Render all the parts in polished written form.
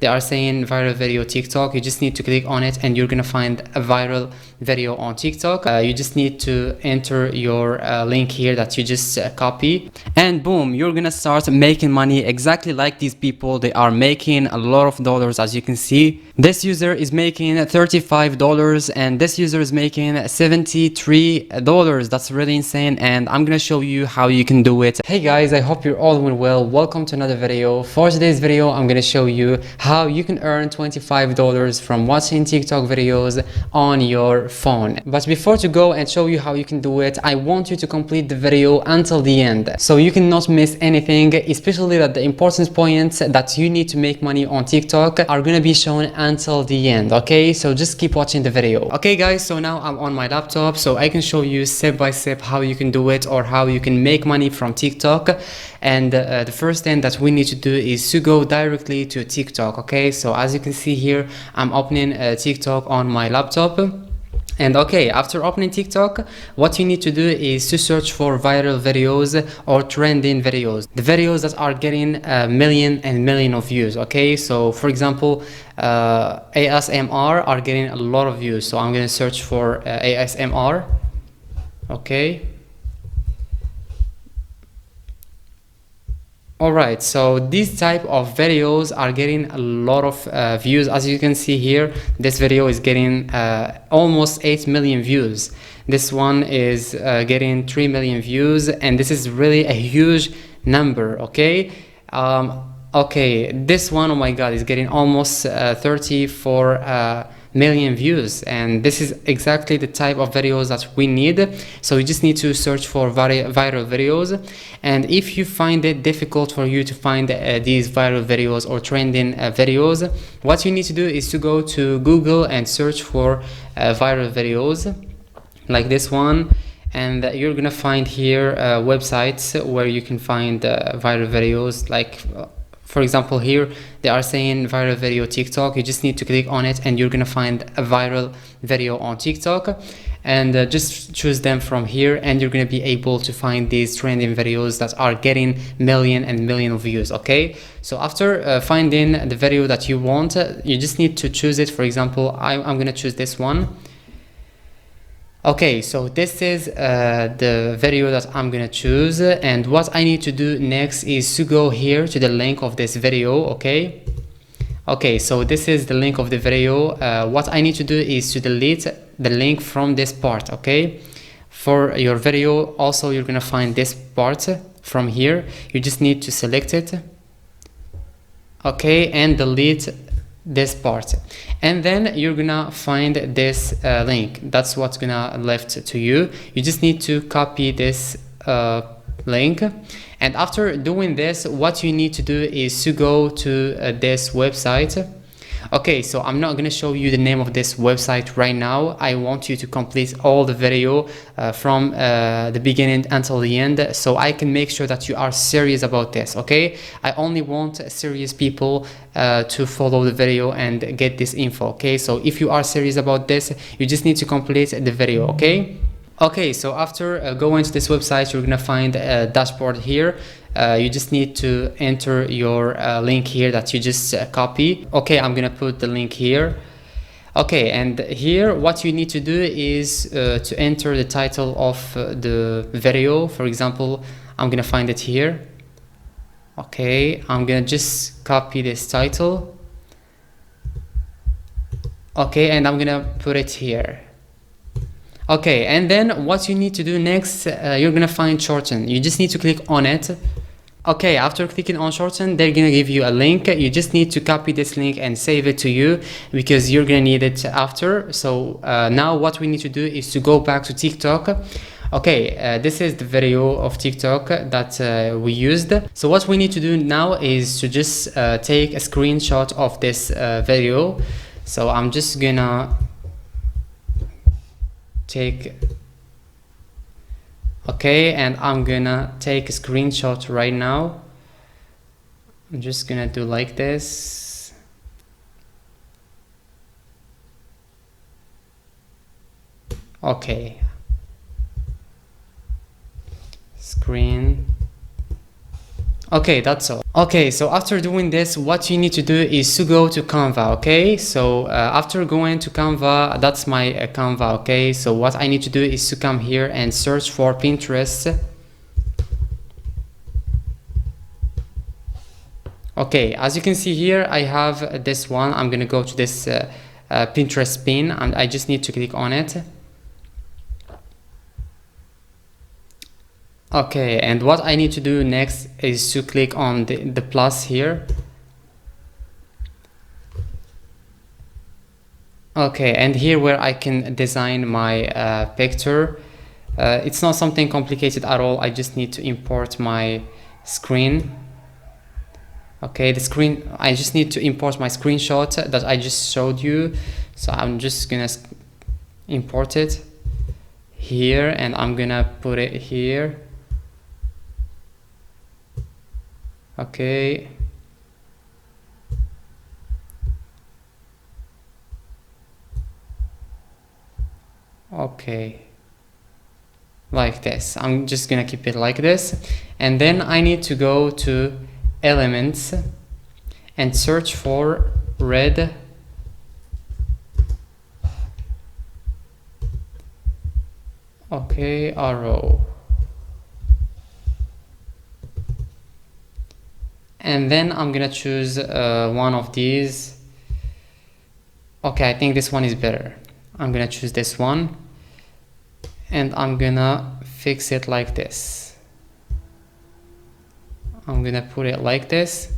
They are saying viral video TikTok. You just need to click on it and you're gonna find a viral video on TikTok. You just need to enter your link here that you just copy, and boom, you're gonna start making money exactly like these people. They are making a lot of dollars. As you can see, this user is making $35 and this user is making $73. That's really insane, and I'm gonna show you how you can do it. Hey guys, I hope you're all doing well. Welcome to another video. For today's video, I'm gonna show you how you can earn $25 from watching TikTok videos on your phone. But before to go and show you how you can do it, I want you to complete the video until the end so you cannot miss anything, especially that the important points that you need to make money on TikTok are gonna be shown until the end. Okay, so just keep watching the video. Okay guys, so now I'm on my laptop so I can show you step by step how you can do it or how you can make money from TikTok. And the first thing that we need to do is to go directly to TikTok. Okay, so as you can see here, I'm opening TikTok on my laptop. And okay, after opening TikTok, what you need to do is to search for viral videos or trending videos, the videos that are getting a million of views. Okay, so for example, ASMR are getting a lot of views, so I'm gonna search for ASMR. Okay. Alright, so these type of videos are getting a lot of views. As you can see here, this video is getting almost 8 million views. This one is getting 3 million views, and this is really a huge number. Okay, okay, this one, oh my god, is getting almost 34 million views, and this is exactly the type of videos that we need. So you just need to search for viral videos, and if you find it difficult for you to find these viral videos or trending videos, what you need to do is to go to Google and search for viral videos like this one, and you're gonna find here websites where you can find viral videos. Like for example, here they are saying viral video TikTok. You just need to click on it and you're gonna find a viral video on TikTok, and just choose them from here, and you're gonna be able to find these trending videos that are getting million of views. Okay, so after finding the video that you want, you just need to choose it. For example, I'm gonna choose this one. Okay, so this is the video that I'm gonna choose, and what I need to do next is to go here to the link of this video. Okay, so this is the link of the video. What I need to do is to delete the link from this part. Okay, for your video also you're gonna find this part from here. You just need to select it, okay, and delete this part, and then you're gonna find this link. That's what's gonna left to you. You just need to copy this link, and after doing this, what you need to do is to go to this website. Okay, so I'm not gonna show you the name of this website right now. I want you to complete all the video from the beginning until the end, so I can make sure that you are serious about this. Okay, I only want serious people to follow the video and get this info. Okay, so if you are serious about this, you just need to complete the video. Okay, so after going to this website, you're gonna find a dashboard here. You just need to enter your link here that you just copy. Okay, I'm gonna put the link here. Okay, and here what you need to do is to enter the title of the video. For example, I'm gonna find it here. Okay, I'm gonna just copy this title. Okay, and I'm gonna put it here. Okay, and then what you need to do next, you're gonna find shorten. You just need to click on it. Okay, after clicking on shorten, they're gonna give you a link. You just need to copy this link and save it to you because you're gonna need it after. So now what we need to do is to go back to TikTok. Okay, this is the video of TikTok that we used. So what we need to do now is to just take a screenshot of this video. So I'm just gonna take, okay, and I'm gonna take a screenshot right now. I'm just gonna do like this. Okay, screen. Okay, that's all. Okay, so after doing this, what you need to do is to go to Canva. Okay, so after going to Canva, that's my Canva. Okay, so what I need to do is to come here and search for Pinterest. Okay, as you can see here, I have this one. I'm gonna go to this Pinterest pin, and I just need to click on it. Okay, and what I need to do next is to click on the plus here. Okay, and here where I can design my picture. It's not something complicated at all. I just need to import my screen. Okay, the screen, I just need to import my screenshot that I just showed you. So I'm just gonna import it here, and I'm gonna put it here. Okay. Okay. Like this. I'm just gonna keep it like this. And then I need to go to elements and search for red arrow, and then I'm gonna choose one of these. Okay, I think this one is better. I'm gonna choose this one, and I'm gonna fix it like this. I'm gonna put it like this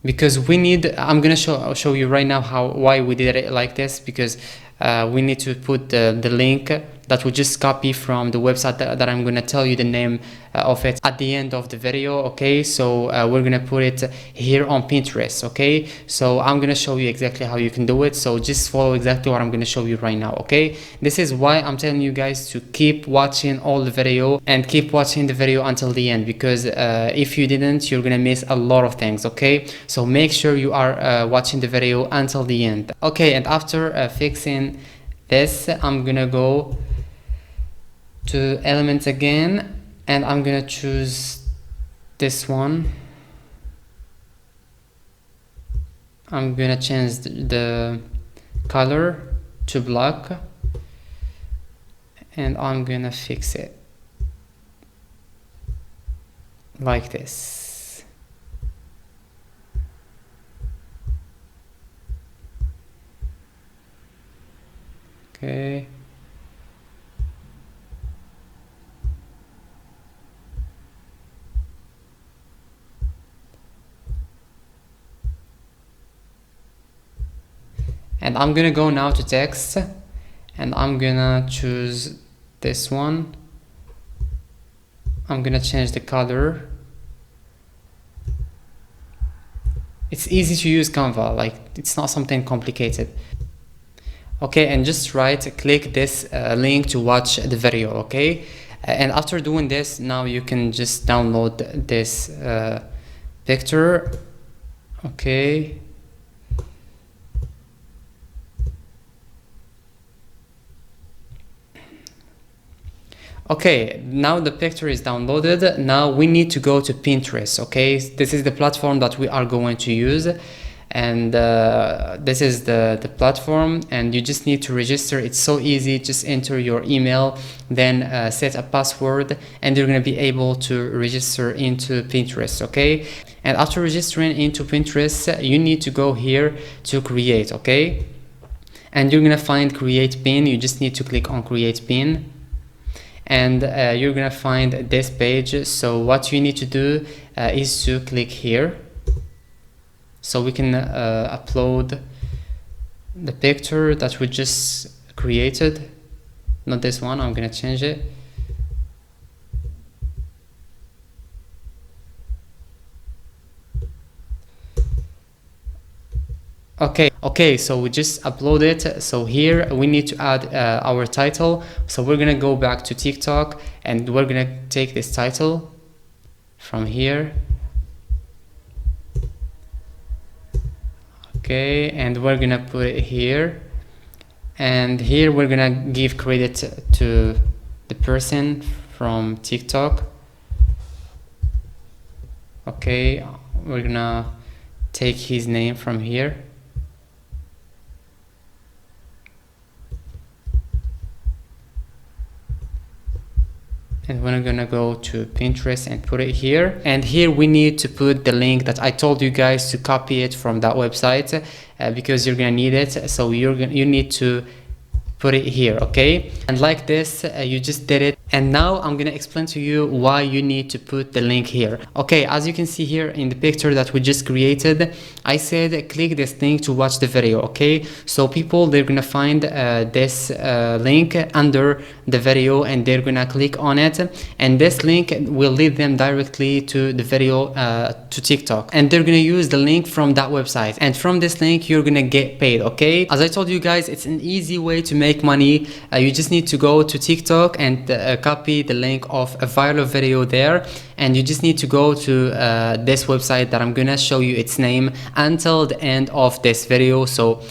because we need, I'm gonna show you right now why we did it like this, because we need to put the link that we just copy from the website that I'm gonna tell you the name of it at the end of the video. Okay, so we're gonna put it here on Pinterest. Okay, so I'm gonna show you exactly how you can do it, so just follow exactly what I'm gonna show you right now. Okay, this is why I'm telling you guys to keep watching all the video and keep watching the video until the end, because if you didn't, you're gonna miss a lot of things. Okay, so make sure you are watching the video until the end. Okay, and after fixing this, I'm gonna go to elements again, and I'm gonna choose this one. I'm gonna change the color to black, and I'm gonna fix it like this. Okay. And I'm gonna go now to text, and I'm gonna choose this one. I'm gonna change the color. It's easy to use Canva, like it's not something complicated. Okay, and just click this link to watch the video. Okay, and after doing this, now you can just download this picture. Okay. Okay, now the picture is downloaded. Now we need to go to Pinterest. Okay, this is the platform that we are going to use, and this is the platform, and you just need to register. It's so easy. Just enter your email, then set a password, and you're going to be able to register into Pinterest. Okay, and after registering into Pinterest, you need to go here to create. Okay, and you're going to find create pin. You just need to click on create pin, and you're gonna find this page. So what you need to do is to click here, so we can upload the picture that we just created. Not this one, I'm gonna change it. Okay, so we just upload it. So here we need to add our title. So we're gonna go back to TikTok, and we're gonna take this title from here. Okay, and we're gonna put it here, and here we're gonna give credit to the person from TikTok. Okay, we're gonna take his name from here. And we're gonna go to Pinterest and put it here. And here we need to put the link that I told you guys to copy it from that website, because you're gonna need it. So you need to put it here, okay? And like this, you just did it. And now I'm gonna explain to you why you need to put the link here. Okay, as you can see here in the picture that we just created, I said click this link to watch the video, okay? So people, they're gonna find this link under the video, and they're gonna click on it, and this link will lead them directly to the video, to TikTok, and they're gonna use the link from that website, and from this link you're gonna get paid, okay? As I told you guys, it's an easy way to make money. You just need to go to TikTok and copy the link of a viral video there, and you just need to go to this website that I'm gonna show you its name until the end of this video. So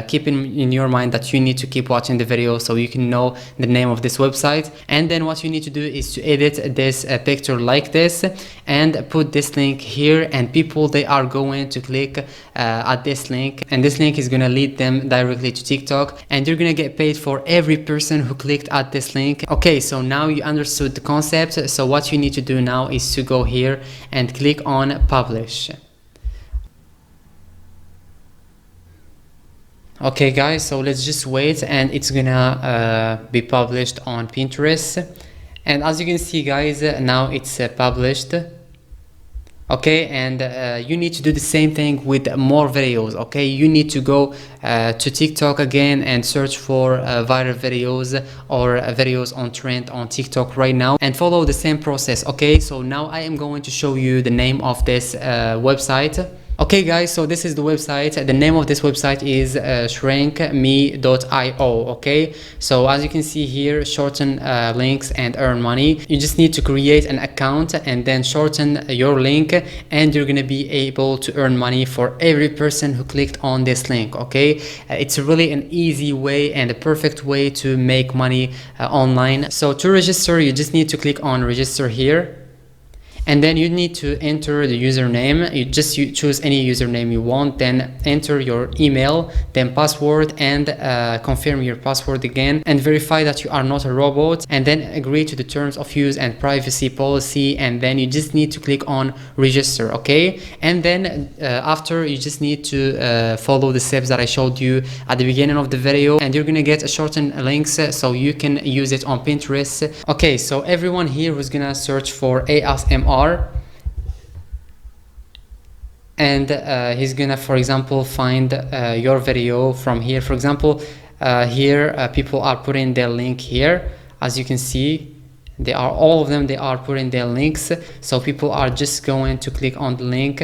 keep in your mind that you need to keep watching the video so you can know the name of this website. And then what you need to do is to edit this picture like this and put this link here, and people, they are going to click at this link, and this link is gonna lead them directly to TikTok, and you're gonna get paid for every person who clicked at this link. Okay, so now you understood the concept. So what you need to do now is to go here and click on publish. Okay guys, so let's just wait, and it's gonna be published on Pinterest. And as you can see guys, now it's published. Okay, and you need to do the same thing with more videos. Okay, you need to go to TikTok again and search for viral videos or videos on trend on TikTok right now, and follow the same process. Okay, so now I am going to show you the name of this website. Okay guys, so this is the website. The name of this website is shrinkme.io. okay, so as you can see here, shorten links and earn money. You just need to create an account and then shorten your link, and you're gonna be able to earn money for every person who clicked on this link. Okay, it's really an easy way and a perfect way to make money online. So to register, you just need to click on register here, and then you need to enter the username. You choose any username you want, then enter your email, then password, and confirm your password again, and verify that you are not a robot, and then agree to the terms of use and privacy policy, and then you just need to click on register. Okay, and then after, you just need to follow the steps that I showed you at the beginning of the video, and you're gonna get a shortened links so you can use it on Pinterest. Okay, so everyone here who's gonna search for ASMR, and he's gonna, for example, find your video from here. For example, here people are putting their link here. As you can see, they are, all of them, they are putting their links, so people are just going to click on the link.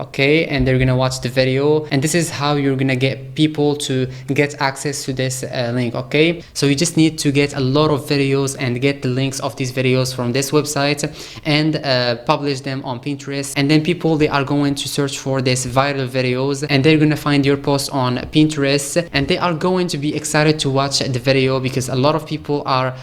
Okay, and they're gonna watch the video, and this is how you're gonna get people to get access to this link. Okay, so you just need to get a lot of videos and get the links of these videos from this website and publish them on Pinterest, and then people, they are going to search for these viral videos, and they're gonna find your post on Pinterest, and they are going to be excited to watch the video, because a lot of people are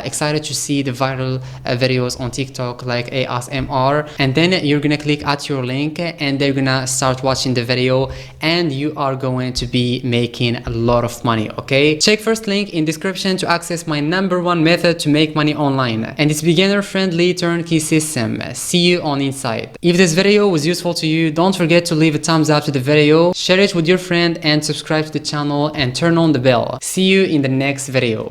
excited to see the viral videos on TikTok like ASMR, and then you're gonna click at your link, and they're gonna start watching the video, and you are going to be making a lot of money. Okay, check first link in description to access my #1 method to make money online, and it's beginner friendly turnkey system. See you on inside. If this video was useful to you, don't forget to leave a thumbs up to the video, share it with your friend, and subscribe to the channel and turn on the bell. See you in the next video.